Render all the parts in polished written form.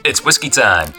It's whiskey time!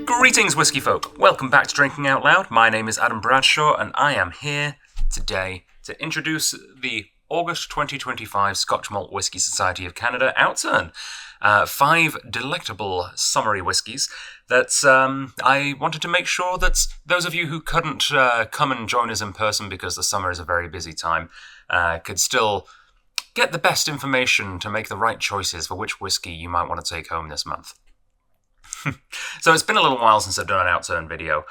Greetings, whiskey folk. Welcome back to Drinking Out Loud. My name is Adam Bradshaw, and I am here today to introduce the August 2025 Scotch Malt Whisky Society of Canada Outturn. 5 delectable summery whiskies that I wanted to make sure that those of you who couldn't come and join us in person because the summer is a very busy time could still get the best information to make the right choices for which whiskey you might want to take home this month. So it's been a little while since I've done an Outturn video,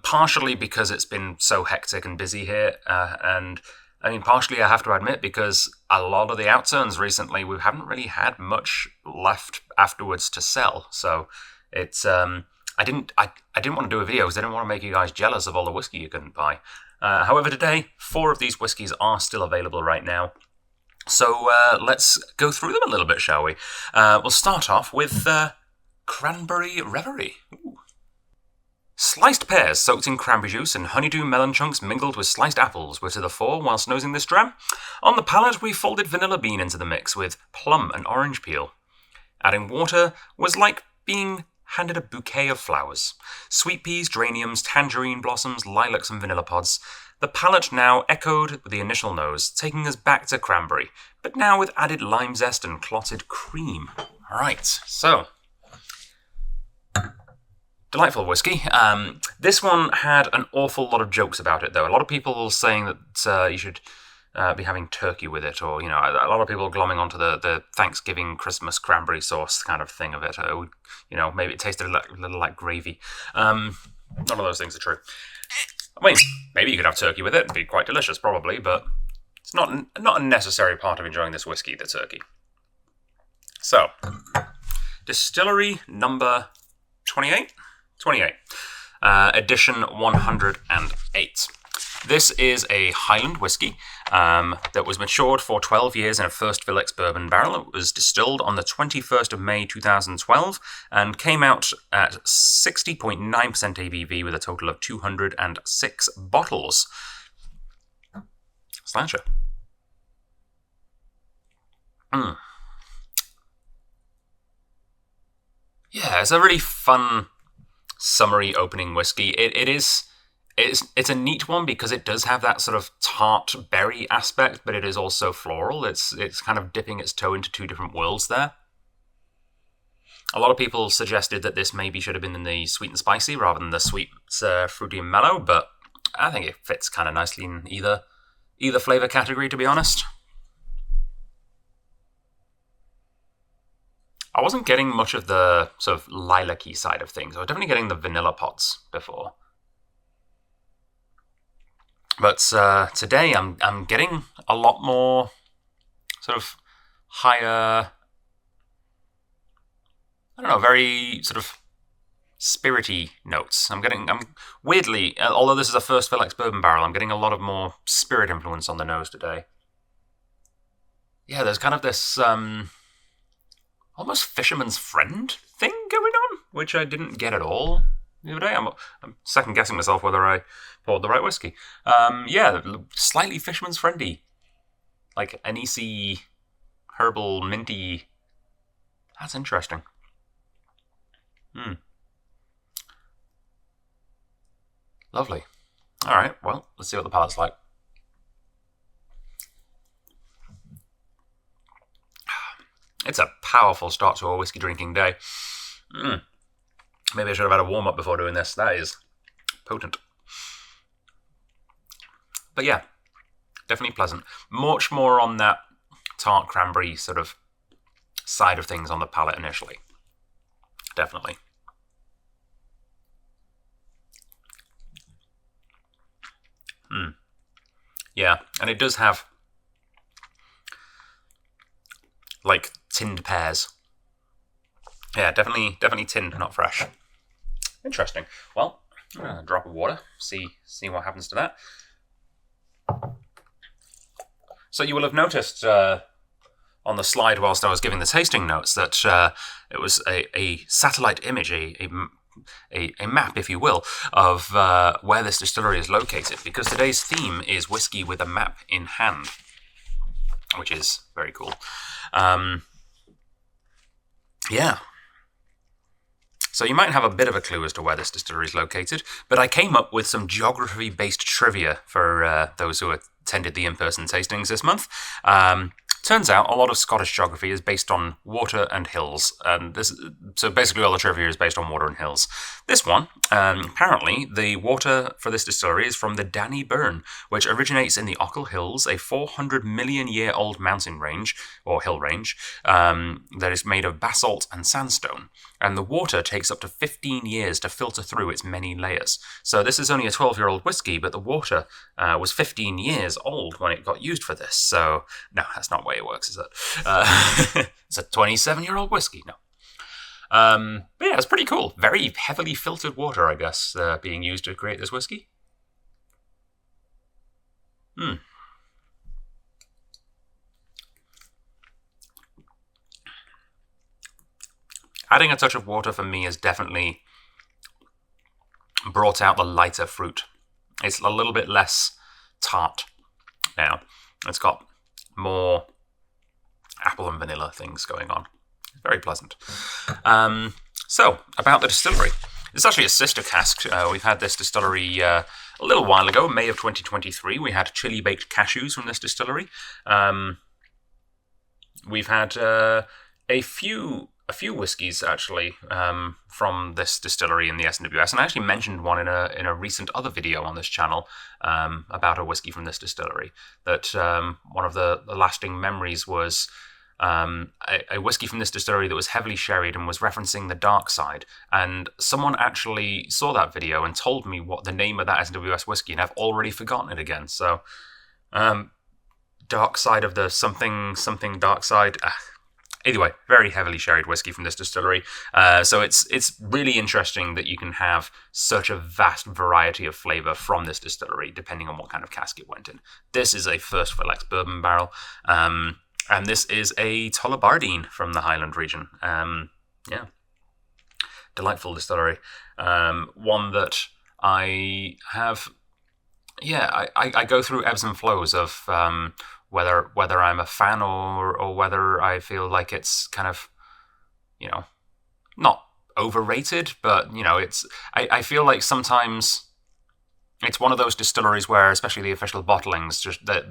partially because it's been so hectic and busy here, and I mean partially I have to admit because a lot of the Outturns recently we haven't really had much left afterwards to sell. So it's I didn't want to do a video because I didn't want to make you guys jealous of all the whiskey you couldn't buy. However, today 4 of these whiskies are still available right now. So let's go through them a little bit, shall we? We'll start off with Cranberry Reverie. Ooh. Sliced pears soaked in cranberry juice and honeydew melon chunks mingled with sliced apples were to the fore whilst nosing this dram. On the palate, we folded vanilla bean into the mix with plum and orange peel. Adding water was like being handed a bouquet of flowers. Sweet peas, geraniums, tangerine blossoms, lilacs and vanilla pods. The palate now echoed with the initial nose, taking us back to cranberry, but now with added lime zest and clotted cream. Alright, so delightful whiskey. This one had an awful lot of jokes about it, though. A lot of people saying that you should be having turkey with it, or, you know, a lot of people glomming onto the Thanksgiving Christmas cranberry sauce kind of thing of it. You know, maybe it tasted a little like gravy. None of those things are true. I mean, maybe you could have turkey with it. It'd be quite delicious, probably, but it's not a necessary part of enjoying this whiskey, the turkey. So, distillery number 28? 28. Edition 108. This is a Highland whiskey that was matured for 12 years in a first fill ex-bourbon barrel. It was distilled on the 21st of May 2012 and came out at 60.9% ABV with a total of 206 bottles. Slasher. Yeah, it's a really fun summery opening whiskey. It's a neat one because it does have that sort of tart berry aspect, but it is also floral. It's kind of dipping its toe into 2 different worlds there. A lot of people suggested that this maybe should have been in the sweet and spicy rather than the sweet, fruity and mellow, but I think it fits kind of nicely in either flavor category, to be honest. I wasn't getting much of the sort of lilac-y side of things. I was definitely getting the vanilla pods before. But today I'm getting a lot more sort of higher, I don't know, very sort of spirity notes. I'm weirdly, although this is a first fill X bourbon barrel, I'm getting a lot of more spirit influence on the nose today. Yeah, there's kind of this almost fisherman's friend thing going on, which I didn't get at all the other day. I'm second guessing myself whether I poured the right whiskey. Yeah, slightly fisherman's friendly, like anise-y, herbal, minty. That's interesting. Lovely. All right, well, let's see what the palate's like. It's a powerful start to a whiskey drinking day. Maybe I should have had a warm-up before doing this. That is potent. But yeah, definitely pleasant. Much more on that tart cranberry sort of side of things on the palate initially. Definitely. Yeah, and it does have like tinned pears. Yeah, definitely tinned, not fresh. Interesting. Well, a drop of water. See what happens to that. So you will have noticed on the slide whilst I was giving the tasting notes that it was a satellite image, a map, if you will, of where this distillery is located, because today's theme is whiskey with a map in hand, which is very cool. Yeah. So you might have a bit of a clue as to where this distillery is located, but I came up with some geography-based trivia for those who attended the in-person tastings this month. Turns out a lot of Scottish geography is based on water and hills, so basically all the trivia is based on water and hills. This one, apparently, the water for this distillery is from the Danny Burn, which originates in the Ochil Hills, a 400 million year old mountain range, or hill range, that is made of basalt and sandstone. And the water takes up to 15 years to filter through its many layers. So this is only a 12-year-old whiskey, but the water was 15 years old when it got used for this. So, no, that's not the way it works, is it? It's a 27-year-old whiskey, no. But yeah, it's pretty cool. Very heavily filtered water, I guess, being used to create this whiskey. Adding a touch of water for me has definitely brought out the lighter fruit. It's a little bit less tart now. It's got more apple and vanilla things going on. Very pleasant. So, about the distillery. It's actually a sister cask. We've had this distillery a little while ago, May of 2023. We had chili-baked cashews from this distillery. We've had a few whiskies actually from this distillery in the SMWS, and I actually mentioned one in a recent other video on this channel about a whiskey from this distillery. That one of the lasting memories was a whiskey from this distillery that was heavily sherried and was referencing the dark side. And someone actually saw that video and told me what the name of that SMWS whiskey, and I've already forgotten it again. So, dark side of the something dark side. Anyway, very heavily sherried whiskey from this distillery. So it's really interesting that you can have such a vast variety of flavour from this distillery, depending on what kind of cask it went in. This is a first fill X bourbon barrel, and this is a Tullibardine from the Highland region. Yeah, delightful distillery. One that I have. Yeah, I go through ebbs and flows of whether I'm a fan or whether I feel like it's kind of, not overrated, but, I feel like sometimes it's one of those distilleries where, especially the official bottlings, just that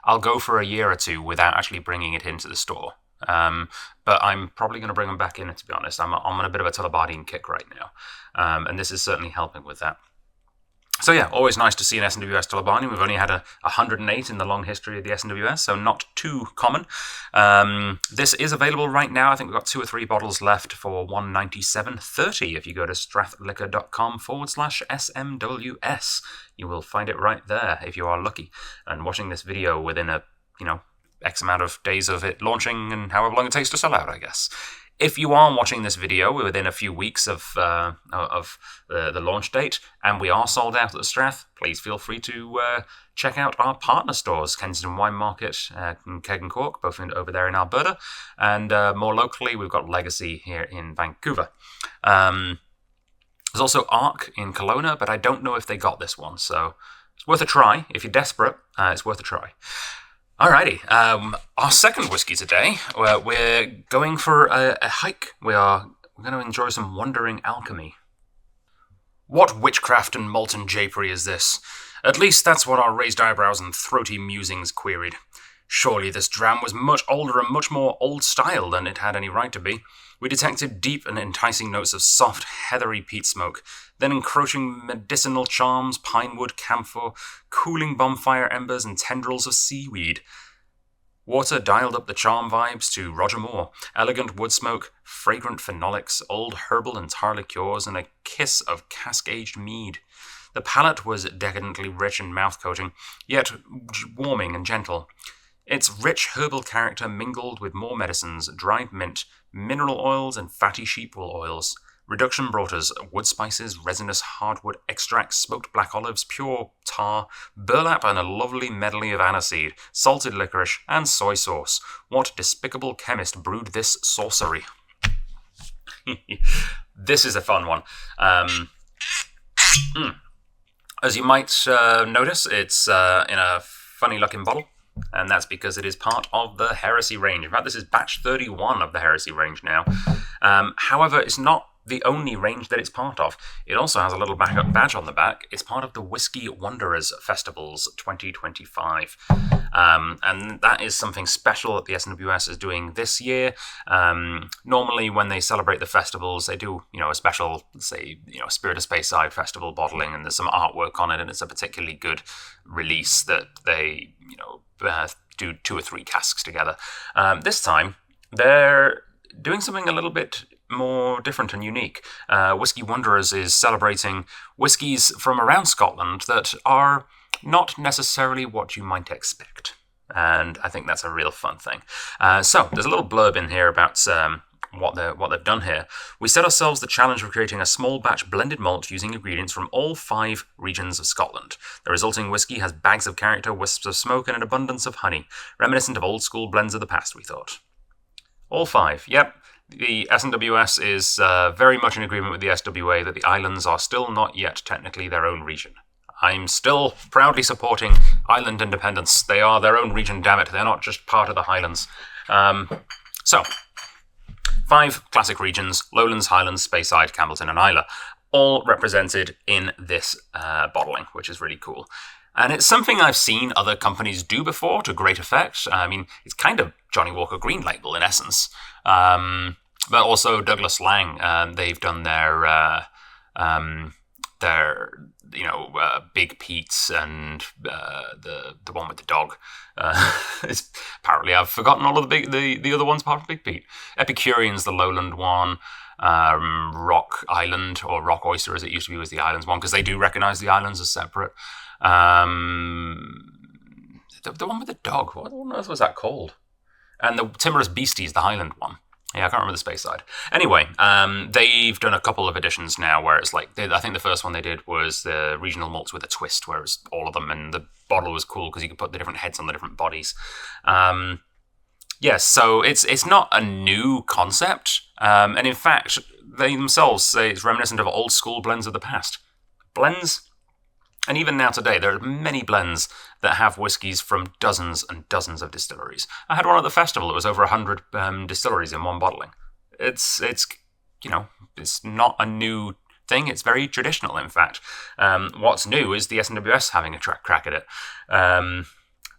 I'll go for a year or two without actually bringing it into the store. But I'm probably going to bring them back in, to be honest. I'm on a bit of a Tullibardine kick right now. And this is certainly helping with that. So yeah, always nice to see an SMWS dollar barney. We've only had 108 in the long history of the SMWS, so not too common. This is available right now. I think we've got 2 or 3 bottles left for $197.30. If you go to strathliquor.com/SMWS, you will find it right there if you are lucky. And watching this video within a, X amount of days of it launching and however long it takes to sell out, I guess. If you are watching this video within a few weeks of the launch date, and we are sold out at the Strath, please feel free to check out our partner stores, Kensington Wine Market and Keg and Cork, both over there in Alberta, and more locally, we've got Legacy here in Vancouver. There's also Arc in Kelowna, but I don't know if they got this one, so it's worth a try. If you're desperate, it's worth a try. Alrighty, our second whiskey today, we're going for a hike. We're going to enjoy some wandering alchemy. What witchcraft and molten japery is this? At least that's what our raised eyebrows and throaty musings queried. Surely this dram was much older and much more old-style than it had any right to be. We detected deep and enticing notes of soft, heathery peat smoke, then encroaching medicinal charms, pinewood, camphor, cooling bonfire embers, and tendrils of seaweed. Water dialed up the charm vibes to Roger Moore, elegant wood smoke, fragrant phenolics, old herbal and tar liqueurs, and a kiss of cask-aged mead. The palate was decadently rich and mouth-coating, yet warming and gentle. Its rich herbal character mingled with more medicines, dried mint, mineral oils, and fatty sheep wool oils. Reduction brought us wood spices, resinous hardwood extracts, smoked black olives, pure tar, burlap, and a lovely medley of aniseed, salted licorice, and soy sauce. What despicable chemist brewed this sorcery? This is a fun one. As you might notice, it's in a funny-looking bottle. And that's because it is part of the Heresy range. In fact, this is batch 31 of the Heresy range now. However, it's not the only range that it's part of. It also has a little backup badge on the back. It's part of the Whiskey Wanderers Festivals 2025. And that is something special that the SMWS is doing this year. Normally, when they celebrate the festivals, they do, a special, say, Spirit of Speyside Festival bottling, and there's some artwork on it, and it's a particularly good release that they, do 2 or 3 casks together. This time, they're doing something a little bit more different and unique. Whiskey Wanderers is celebrating whiskies from around Scotland that are not necessarily what you might expect. And I think that's a real fun thing. So there's a little blurb in here about what they've done here. We set ourselves the challenge of creating a small batch blended malt using ingredients from all 5 regions of Scotland. The resulting whiskey has bags of character, wisps of smoke, and an abundance of honey, reminiscent of old school blends of the past, we thought. All 5, yep. The SMWS is very much in agreement with the SWA that the islands are still not yet technically their own region. I'm still proudly supporting island independence. They are their own region, damn it. They're not just part of the Highlands. So, 5 classic regions: Lowlands, Highlands, Speyside, Campbellton, and Islay, all represented in this bottling, which is really cool. And it's something I've seen other companies do before to great effect. I mean, it's kind of Johnny Walker Green Label in essence. But also Douglas Lang, they've done their Big Pete's and the one with the dog. Apparently, I've forgotten all of the other ones apart from Big Pete. Epicurean's the Lowland one. Rock Island, or Rock Oyster as it used to be, was the Islands one, because they do recognise the islands as separate. The one with the dog, what on earth was that called? And the Timorous Beasties, the Highland one. Yeah, I can't remember the Speyside. Anyway, they've done a couple of editions now where it's like, I think the first one they did was the regional malts with a twist, where it's all of them, and the bottle was cool because you could put the different heads on the different bodies. Yes, so it's not a new concept, and in fact, they themselves say it's reminiscent of old school blends of the past. Blends, and even now today, there are many blends that have whiskies from dozens and dozens of distilleries. I had one at the festival that was over 100 distilleries in one bottling. It's not a new thing. It's very traditional, in fact. What's new is the SMWS having a crack at it, and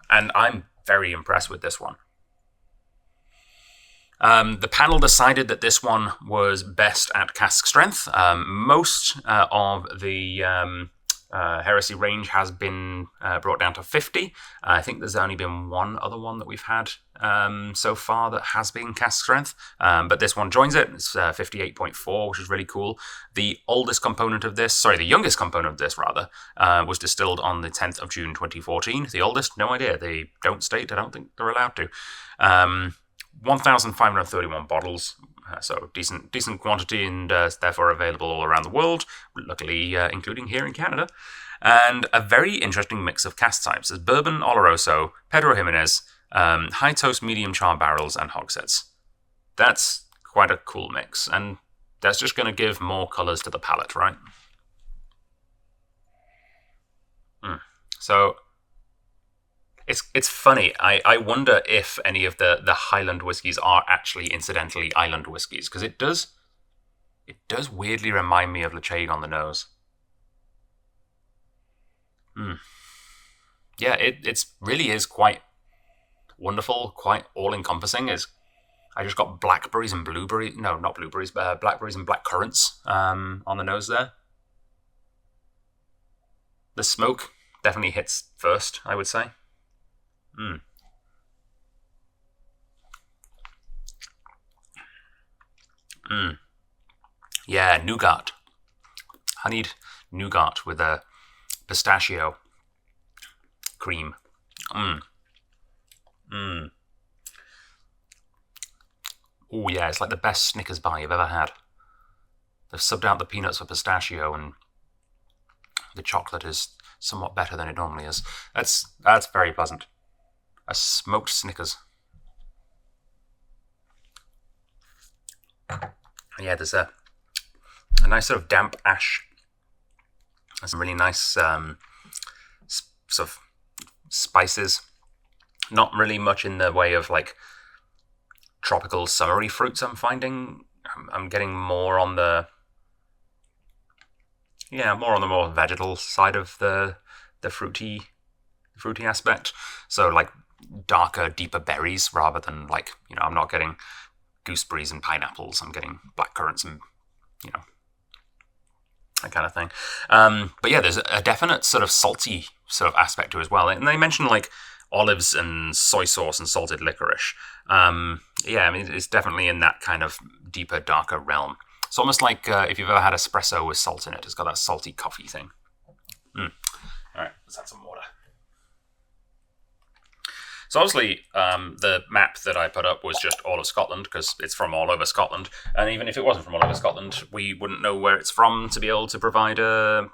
I'm very impressed with this one. The panel decided that this one was best at cask strength. Most of the Heresy range has been brought down to 50. I think there's only been one other one that we've had so far that has been cask strength, but this one joins it. It's 58.4, which is really cool. The youngest component of this, rather, was distilled on the 10th of June 2014. The oldest, no idea. They don't state. I don't think they're allowed to. 1,531 bottles. So decent quantity, and therefore available all around the world, luckily including here in Canada. And a very interesting mix of cask types. There's bourbon, oloroso, Pedro Jimenez, high toast medium char barrels, and hogsheads. That's quite a cool mix, and that's just going to give more colours to the palate, right? So it's funny. I wonder if any of the Highland whiskies are actually incidentally island whiskies, because it does weirdly remind me of Lechaid on the nose. Yeah, it really is quite wonderful, quite all-encompassing. I just got blackberries and blueberries. No, not blueberries, but blackberries and black currants on the nose there. The smoke definitely hits first, I would say. Yeah, nougat. Honeyed nougat with a pistachio cream. Oh yeah, it's like the best Snickers bar you've ever had. They've subbed out the peanuts for pistachio, and the chocolate is somewhat better than it normally is. That's very pleasant. A smoked Snickers. Yeah, there's a nice sort of damp ash. There's some really nice sort of spices. Not really much in the way of like tropical summery fruits. I'm finding I'm getting more on the more vegetal side of the fruity aspect. So like darker, deeper berries rather than like, I'm not getting gooseberries and pineapples. I'm getting black currants and, that kind of thing. But yeah, there's a definite sort of salty sort of aspect to it as well. And they mention like olives and soy sauce and salted licorice. It's definitely in that kind of deeper, darker realm. It's almost like if you've ever had espresso with salt in it. It's got that salty coffee thing. All right, let's add some water. So obviously, the map that I put up was just all of Scotland, because it's from all over Scotland. And even if it wasn't from all over Scotland, we wouldn't know where it's from to be able to provide a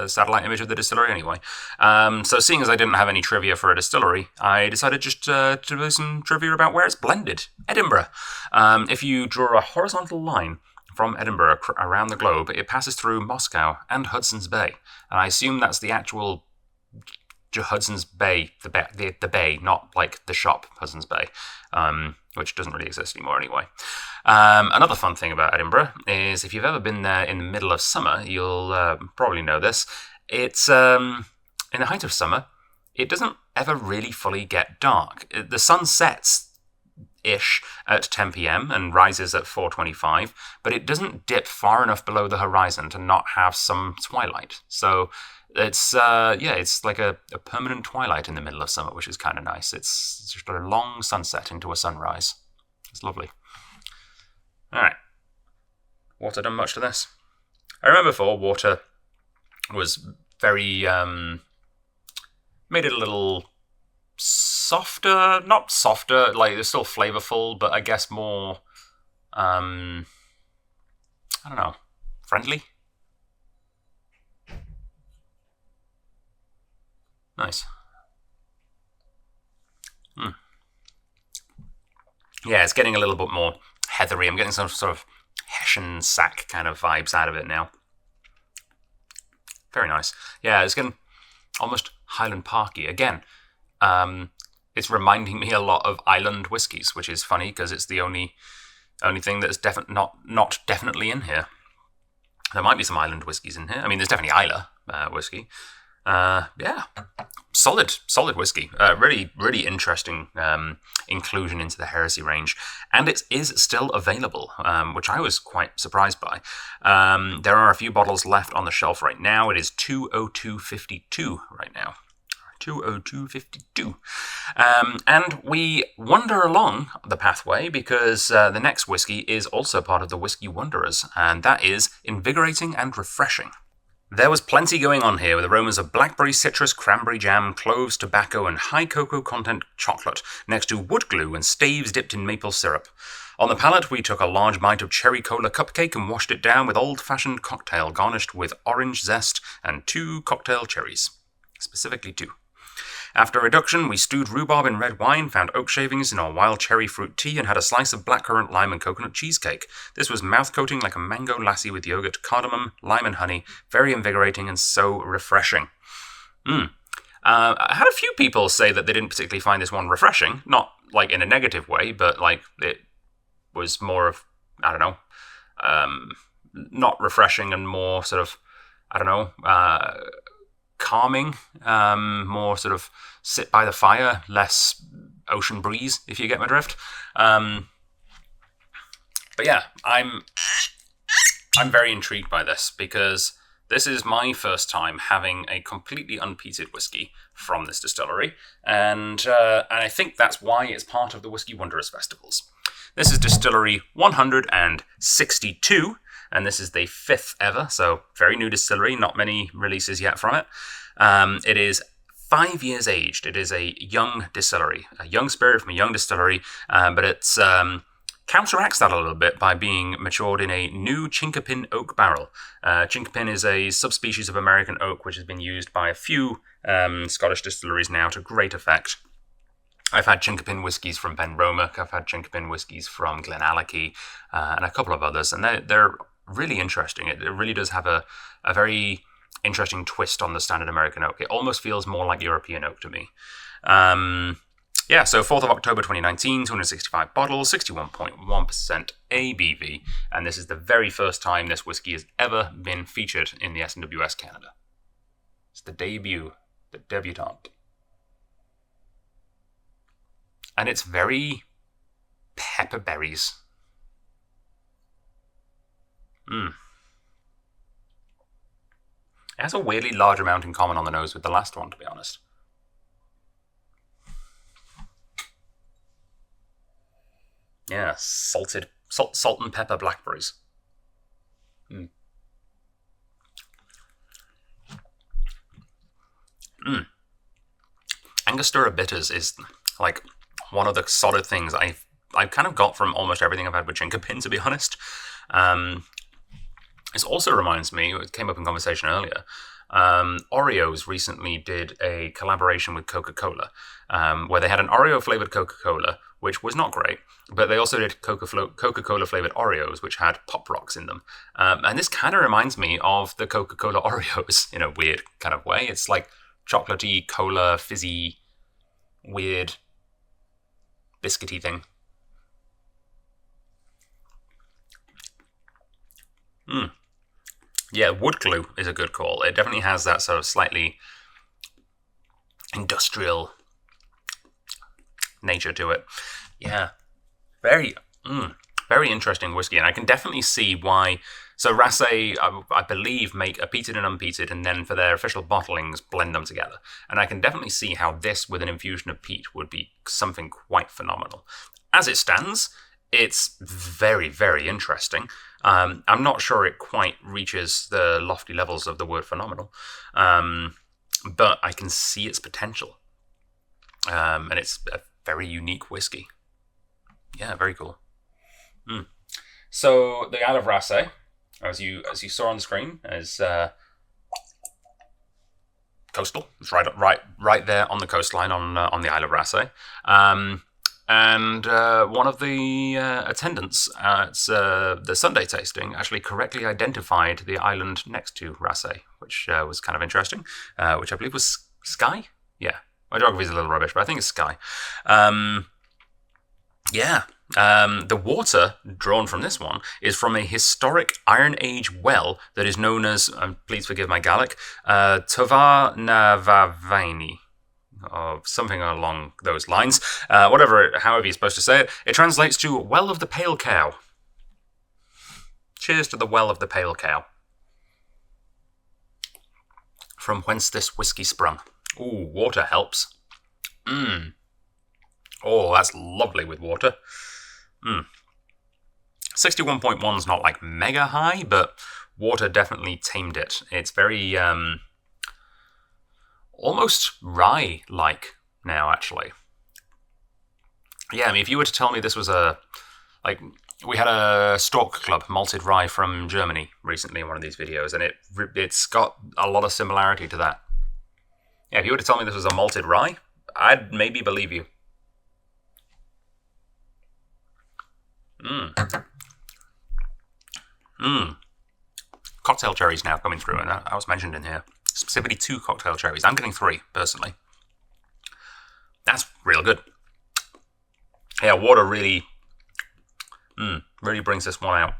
satellite image of the distillery anyway. So seeing as I didn't have any trivia for a distillery, I decided just to do some trivia about where it's blended. Edinburgh. If you draw a horizontal line from Edinburgh around the globe, it passes through Moscow and Hudson's Bay. And I assume that's the actual Hudson's Bay, the bay, not like the shop Hudson's Bay, which doesn't really exist anymore anyway. Another fun thing about Edinburgh is if you've ever been there in the middle of summer, you'll probably know this. It's in the height of summer, it doesn't ever really fully get dark. The sun sets ish at 10 p.m. and rises at 4:25, but it doesn't dip far enough below the horizon to not have some twilight. So it's like a permanent twilight in the middle of summer, which is kind of nice. It's just a long sunset into a sunrise. It's lovely. All right, water done much to this? I remember before water was very made it a little softer, not softer, like it's still flavorful, but I guess more I don't know, friendly. Nice. Yeah, it's getting a little bit more heathery. I'm getting some sort of Hessian sack kind of vibes out of it now. Very nice. Yeah, it's getting almost Highland Parky. Again, it's reminding me a lot of island whiskies, which is funny because it's the only thing that's not definitely in here. There might be some island whiskies in here. I mean, there's definitely Islay whiskey. Yeah, solid whiskey. Really interesting inclusion into the heresy range, and it is still available, which I was quite surprised by. There are a few bottles left on the shelf right now. It is 202.52 right now. 202.52. And we wander along the pathway because the next whiskey is also part of the Whiskey Wanderers, and that is invigorating and refreshing. There was plenty going on here with aromas of blackberry, citrus, cranberry jam, cloves, tobacco, and high cocoa content chocolate, next to wood glue and staves dipped in maple syrup. On the palate, we took a large bite of cherry cola cupcake and washed it down with old-fashioned cocktail garnished with orange zest and 2 cocktail cherries. Specifically 2. After reduction, we stewed rhubarb in red wine, found oak shavings in our wild cherry fruit tea, and had a slice of blackcurrant lime and coconut cheesecake. This was mouth-coating like a mango lassi with yogurt, cardamom, lime and honey, very invigorating and so refreshing. I had a few people say that they didn't particularly find this one refreshing, not like in a negative way, but like it was more of, I don't know, not refreshing and more sort of, I don't know, calming, more sort of sit by the fire, less ocean breeze, if you get my drift. But yeah, I'm very intrigued by this because this is my first time having a completely unpeated whiskey from this distillery, and I think that's why it's part of the Whiskey Wanderers festivals. This is distillery 162, and this is the 5th ever, so very new distillery, not many releases yet from it. It is 5 years aged. It is a young distillery, a young spirit from a young distillery, but it's counteracts that a little bit by being matured in a new chinkapin oak barrel. Chinkapin is a subspecies of American oak which has been used by a few Scottish distilleries now to great effect. I've had chinkapin whiskies from Ben Romack, I've had chinkapin whiskies from Glenallachie, and a couple of others, and they're really interesting. It really does have a very interesting twist on the standard American oak. It almost feels more like European oak to me. So 4th of October 2019, 265 bottles, 61.1% ABV, and this is the very first time this whiskey has ever been featured in the SMWS Canada. It's the debut, the debutante. And it's very pepper berries. It has a weirdly large amount in common on the nose with the last one, to be honest. Yeah, salt and pepper blackberries. Angostura bitters is like one of the solid things I've kind of got from almost everything I've had with chinkapin, to be honest. This also reminds me, it came up in conversation earlier, Oreos recently did a collaboration with Coca-Cola, where they had an Oreo-flavored Coca-Cola, which was not great, but they also did Coca-Cola-flavored Oreos, which had Pop Rocks in them. And this kind of reminds me of the Coca-Cola Oreos in a weird kind of way. It's like chocolatey, cola, fizzy, weird, biscuity thing. Yeah, wood glue is a good call. It definitely has that sort of slightly industrial nature to it. Yeah, very interesting whiskey, and I can definitely see why. So Rassay, I believe, make a peated and unpeated, and then for their official bottlings, blend them together. And I can definitely see how this, with an infusion of peat, would be something quite phenomenal. As it stands, it's very, very interesting. I'm not sure it quite reaches the lofty levels of the word phenomenal, but I can see its potential. And it's a very unique whiskey. Yeah, very cool. So the Isle of Rassay, as you saw on the screen, is coastal. It's right there on the coastline on the Isle of Rassay. And one of the attendants at the Sunday tasting actually correctly identified the island next to Rassay, which was kind of interesting, which I believe was Skye? Yeah. My geography is a little rubbish, but I think it's Skye. Yeah, The water drawn from this one is from a historic Iron Age well that is known as, please forgive my Gaelic, Tovar Navavaini, or something along those lines. However you're supposed to say it, it translates to Well of the Pale Cow. Cheers to the Well of the Pale Cow, from whence this whiskey sprung. Ooh, water helps. Oh, that's lovely with water. 61.1 is not like mega high, but water definitely tamed it. It's very almost rye-like now, actually. Yeah, I mean, if you were to tell me this was we had a Stork Club malted rye from Germany recently in one of these videos, and it's got a lot of similarity to that. Yeah, if you were to tell me this was a malted rye, I'd maybe believe you. Cocktail cherries now coming through, and that was mentioned in here. Specifically 2 cocktail cherries. I'm getting 3, personally. That's real good. Yeah, water really brings this one out.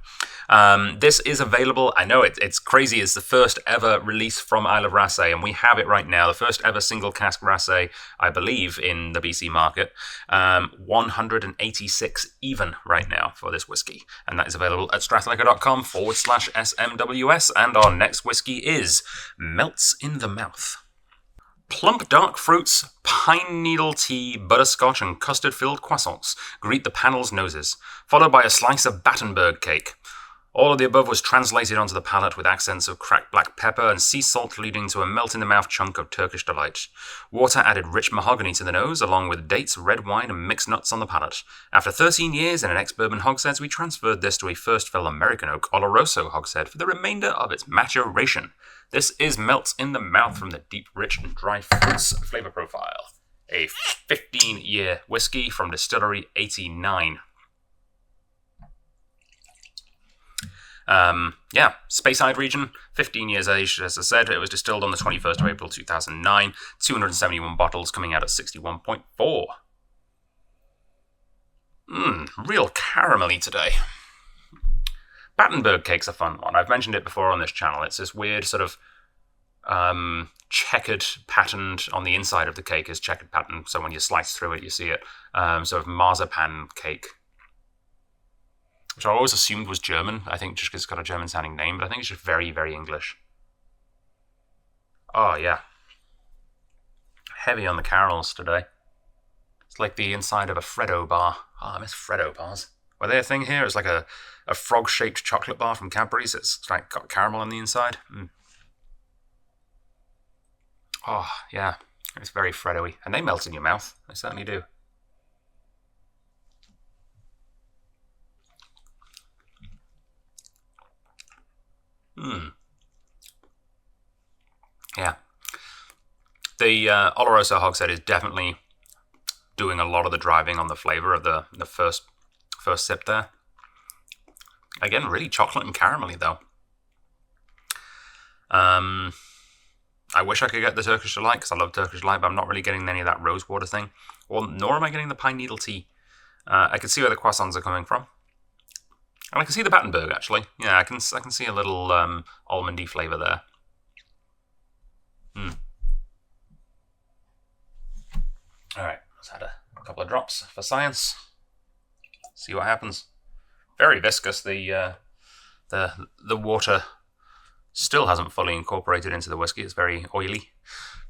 This is available. I know it's crazy. It's the first ever release from Isle of Raasay, and we have it right now. The first ever single cask Raasay, I believe, in the BC market. 186 even right now for this whiskey, and that is available at strathliquor.com/SMWS. And our next whiskey is Melts in the Mouth. Plump dark fruits, pine needle tea, butterscotch, and custard-filled croissants greet the panel's noses, followed by a slice of Battenberg cake. All of the above was translated onto the palate with accents of cracked black pepper and sea salt, leading to a melt-in-the-mouth chunk of Turkish delight. Water added rich mahogany to the nose, along with dates, red wine, and mixed nuts on the palate. After 13 years in an ex-bourbon hogshead, we transferred this to a first-fill American oak Oloroso hogshead for the remainder of its maturation. This is Melts in the Mouth from the deep, rich, and dry fruits flavor profile. A 15-year whiskey from Distillery 89. Speyside region, 15 years aged, as I said. It was distilled on the 21st of April 2009. 271 bottles, coming out at 61.4. Real caramelly today. Battenberg cake's a fun one. I've mentioned it before on this channel. It's this weird sort of checkered patterned on the inside of the cake is checkered pattern. So when you slice through it, you see it. Sort of marzipan cake, which I always assumed was German. I think just because it's got a German-sounding name, but I think it's just very, very English. Oh, yeah. Heavy on the caramels today. It's like the inside of a Freddo bar. Oh, I miss Freddo bars. Were they a thing here? It's like a frog-shaped chocolate bar from Cadbury's. It's like got caramel on the inside. Oh, yeah. It's very Freddo-y. And they melt in your mouth. They certainly do. Yeah. The Oloroso hogshead is definitely doing a lot of the driving on the flavor of the first sip there. Again, really chocolate and caramelly, though. I wish I could get the Turkish Delight, because I love Turkish Delight, but I'm not really getting any of that rosewater thing. Nor am I getting the pine needle tea. I can see where the croissants are coming from. And I can see the Battenberg, actually. Yeah, I can see a little almondy flavour there. Alright, let's add a couple of drops for science. See what happens. Very viscous. The water still hasn't fully incorporated into the whiskey. It's very oily.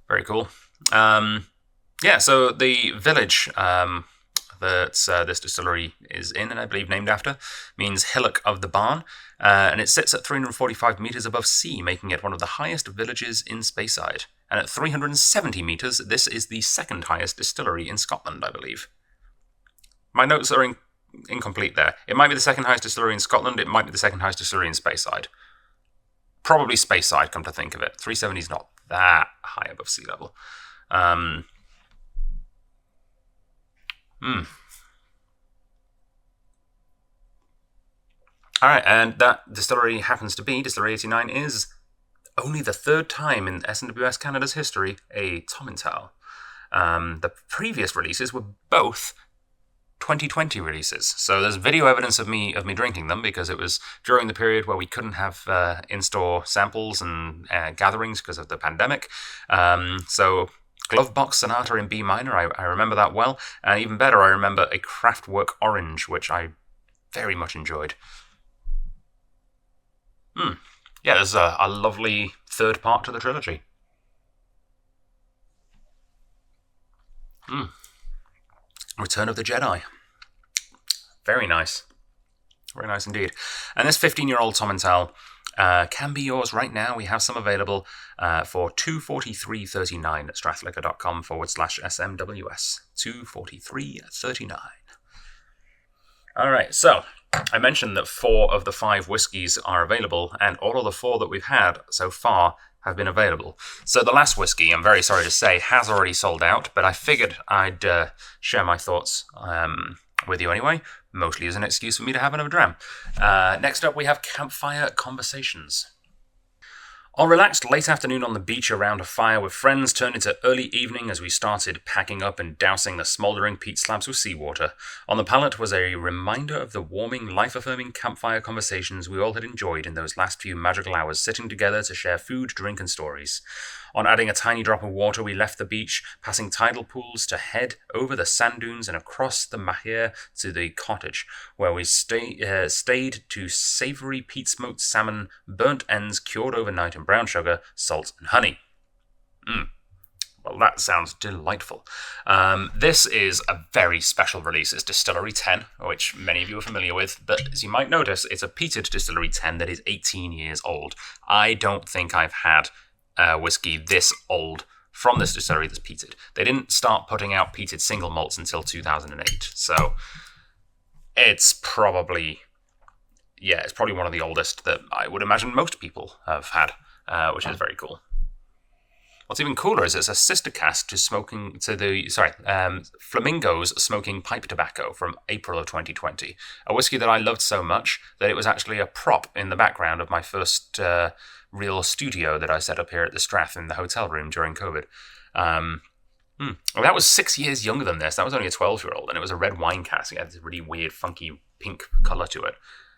Very cool. So the village that this distillery is in, and I believe named after, means Hillock of the Barn, and it sits at 345 metres above sea, making it one of the highest villages in Speyside. And at 370 metres, this is the second highest distillery in Scotland, I believe. My notes are incomplete there. It might be the second highest distillery in Scotland, it might be the second highest distillery in Speyside. Probably Speyside, come to think of it. 370 is not that high above sea level. Alright, and that distillery happens to be, Distillery 89 is only the third time in SMWS Canada's history a Tomintoul. The previous releases were both 2020 releases. So there's video evidence of me drinking them because it was during the period where we couldn't have in-store samples and gatherings because of the pandemic. So Glovebox Sonata in B minor, I remember that well. And even better, I remember a Kraftwerk Orange, which I very much enjoyed. Yeah, there's a lovely third part to the trilogy. Return of the Jedi. Very nice. Very nice indeed. And this 15-year-old Tomental can be yours right now. We have some available for $243.39 at strathliquor.com/SMWS. $243.39. All right, so I mentioned that 4 of the 5 whiskies are available, and all of the 4 that we've had so far have been available. So the last whiskey, I'm very sorry to say, has already sold out, but I figured I'd share my thoughts with you anyway, mostly as an excuse for me to have another dram. Next up, we have Campfire Conversations. Our relaxed late afternoon on the beach around a fire with friends turned into early evening as we started packing up and dousing the smouldering peat slabs with seawater. On the palate was a reminder of the warming, life-affirming campfire conversations we all had enjoyed in those last few magical hours sitting together to share food, drink, and stories. On adding a tiny drop of water, we left the beach, passing tidal pools to head over the sand dunes and across the Mahir to the cottage, where we stayed to savoury peat-smoked salmon, burnt ends cured overnight in brown sugar, salt, and honey. Well, that sounds delightful. This is a very special release. It's Distillery 10, which many of you are familiar with, but as you might notice, it's a peated Distillery 10 that is 18 years old. I don't think I've had whiskey this old from this distillery that's peated. They didn't start putting out peated single malts until 2008, so it's probably one of the oldest that I would imagine most people have had, which is very cool. What's even cooler is it's a sister cask to Flamingo's Smoking Pipe Tobacco from April of 2020, a whiskey that I loved so much that it was actually a prop in the background of my first real studio that I set up here at the Strath in the hotel room during COVID. Well, that was 6 years younger than this. That was only a 12-year-old, and it was a red wine cask. It had this really weird, funky pink colour to it.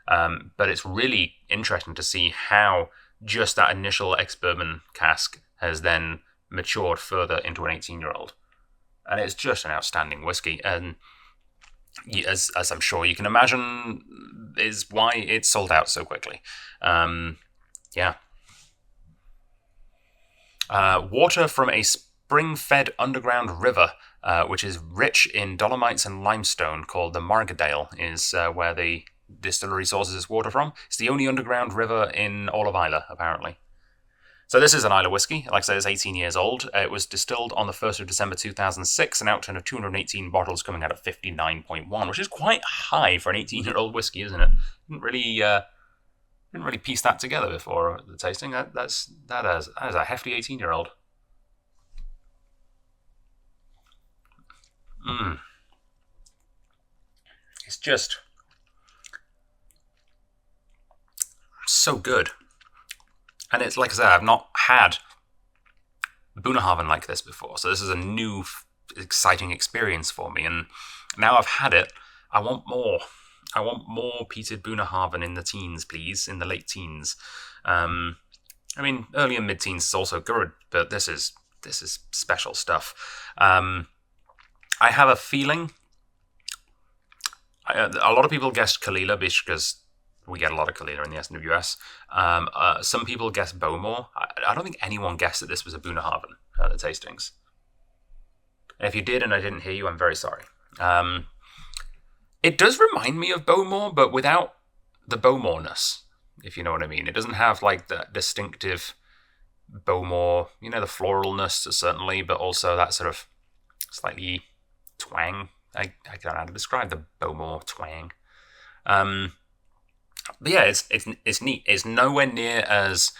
But it's really interesting to see how just that initial ex-bourbon cask has then matured further into an 18-year-old. And it's just an outstanding whiskey. And as I'm sure you can imagine, is why it sold out so quickly. Water from a spring-fed underground river, which is rich in dolomites and limestone, called the Margadale, is where the distillery sources its water from. It's the only underground river in all of Islay, apparently. So this is an Islay whiskey. Like I said, it's 18 years old. It was distilled on the 1st of December 2006, an outturn of 218 bottles coming out at 59.1, which is quite high for an 18-year-old whiskey, isn't it? Didn't really piece that together before the tasting. That is a hefty 18-year-old. It's just so good. And it's like I said, I've not had Bunnahabhain like this before, so this is a new, exciting experience for me. And now I've had it, I want more. I want more peated Bunnahabhain in the teens, please, in the late teens. I mean, early and mid-teens is also good, but this is special stuff. I have a feeling. A lot of people guessed Kalila because we get a lot of Kalila in the SMWS. Some people guessed Bowmore. I don't think anyone guessed that this was a Bunnahabhain at the tastings. And if you did and I didn't hear you, I'm very sorry. It does remind me of Bowmore, but without the Bowmore-ness, if you know what I mean. It doesn't have like that distinctive Bowmore, the floralness certainly, but also that sort of slightly twang. I don't know how to describe the Bowmore twang. But yeah, it's neat. It's nowhere near as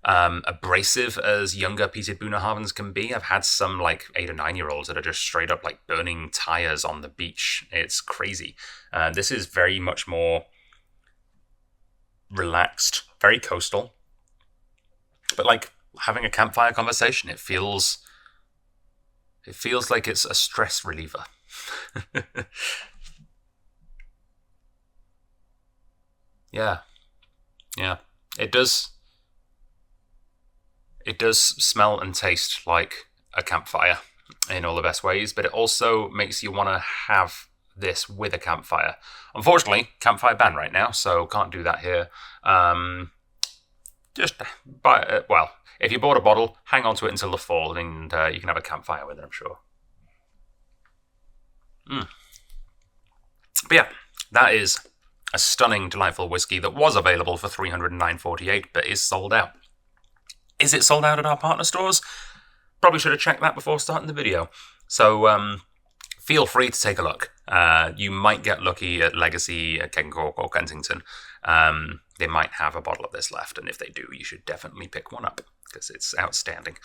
abrasive as younger peated Bunnahabhains can be. I've had some like 8 or 9-year-olds that are just straight up like burning tires on the beach. It's crazy. This is very much more relaxed, very coastal, but like having a campfire conversation. It feels like it's a stress reliever. Yeah. Yeah. It does smell and taste like a campfire in all the best ways, but it also makes you want to have this with a campfire. Unfortunately, campfire ban right now, so can't do that here. Just buy, well, if you bought a bottle, hang on to it until the fall, and you can have a campfire with it, I'm sure. But yeah, that is a stunning, delightful whiskey that was available for $309.48, but is sold out. Is it sold out at our partner stores? Probably should have checked that before starting the video. So feel free to take a look. You might get lucky at Legacy, at Kencork, or Kensington. They might have a bottle of this left, and if they do, you should definitely pick one up because it's outstanding.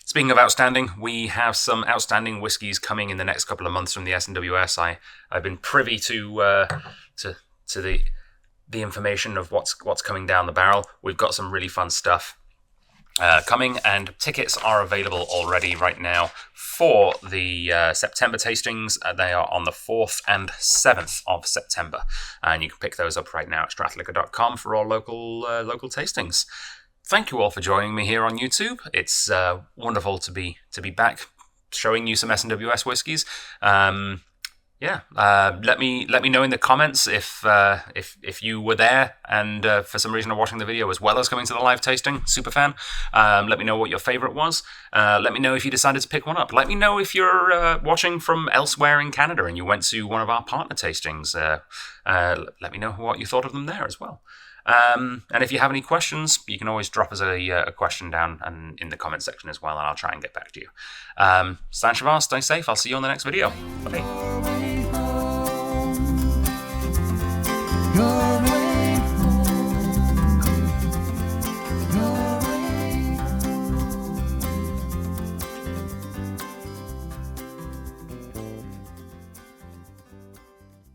Speaking of outstanding, we have some outstanding whiskies coming in the next couple of months from the SMWS. I've been privy to the information of what's coming down the barrel. We've got some really fun stuff coming, and tickets are available already right now for the September tastings. They are on the 4th and 7th of September, and you can pick those up right now at strathliquor.com for all local tastings. Thank you all for joining me here on YouTube. It's wonderful to be back showing you some SMWS whiskies. Let me know in the comments if you were there and for some reason are watching the video as well as coming to the live tasting. Super fan. Let me know what your favorite was. Let me know if you decided to pick one up. Let me know if you're watching from elsewhere in Canada and you went to one of our partner tastings. Let me know what you thought of them there as well. And if you have any questions, you can always drop us a question down and in the comment section as well, and I'll try and get back to you. Stay safe. I'll see you on the next video. Bye.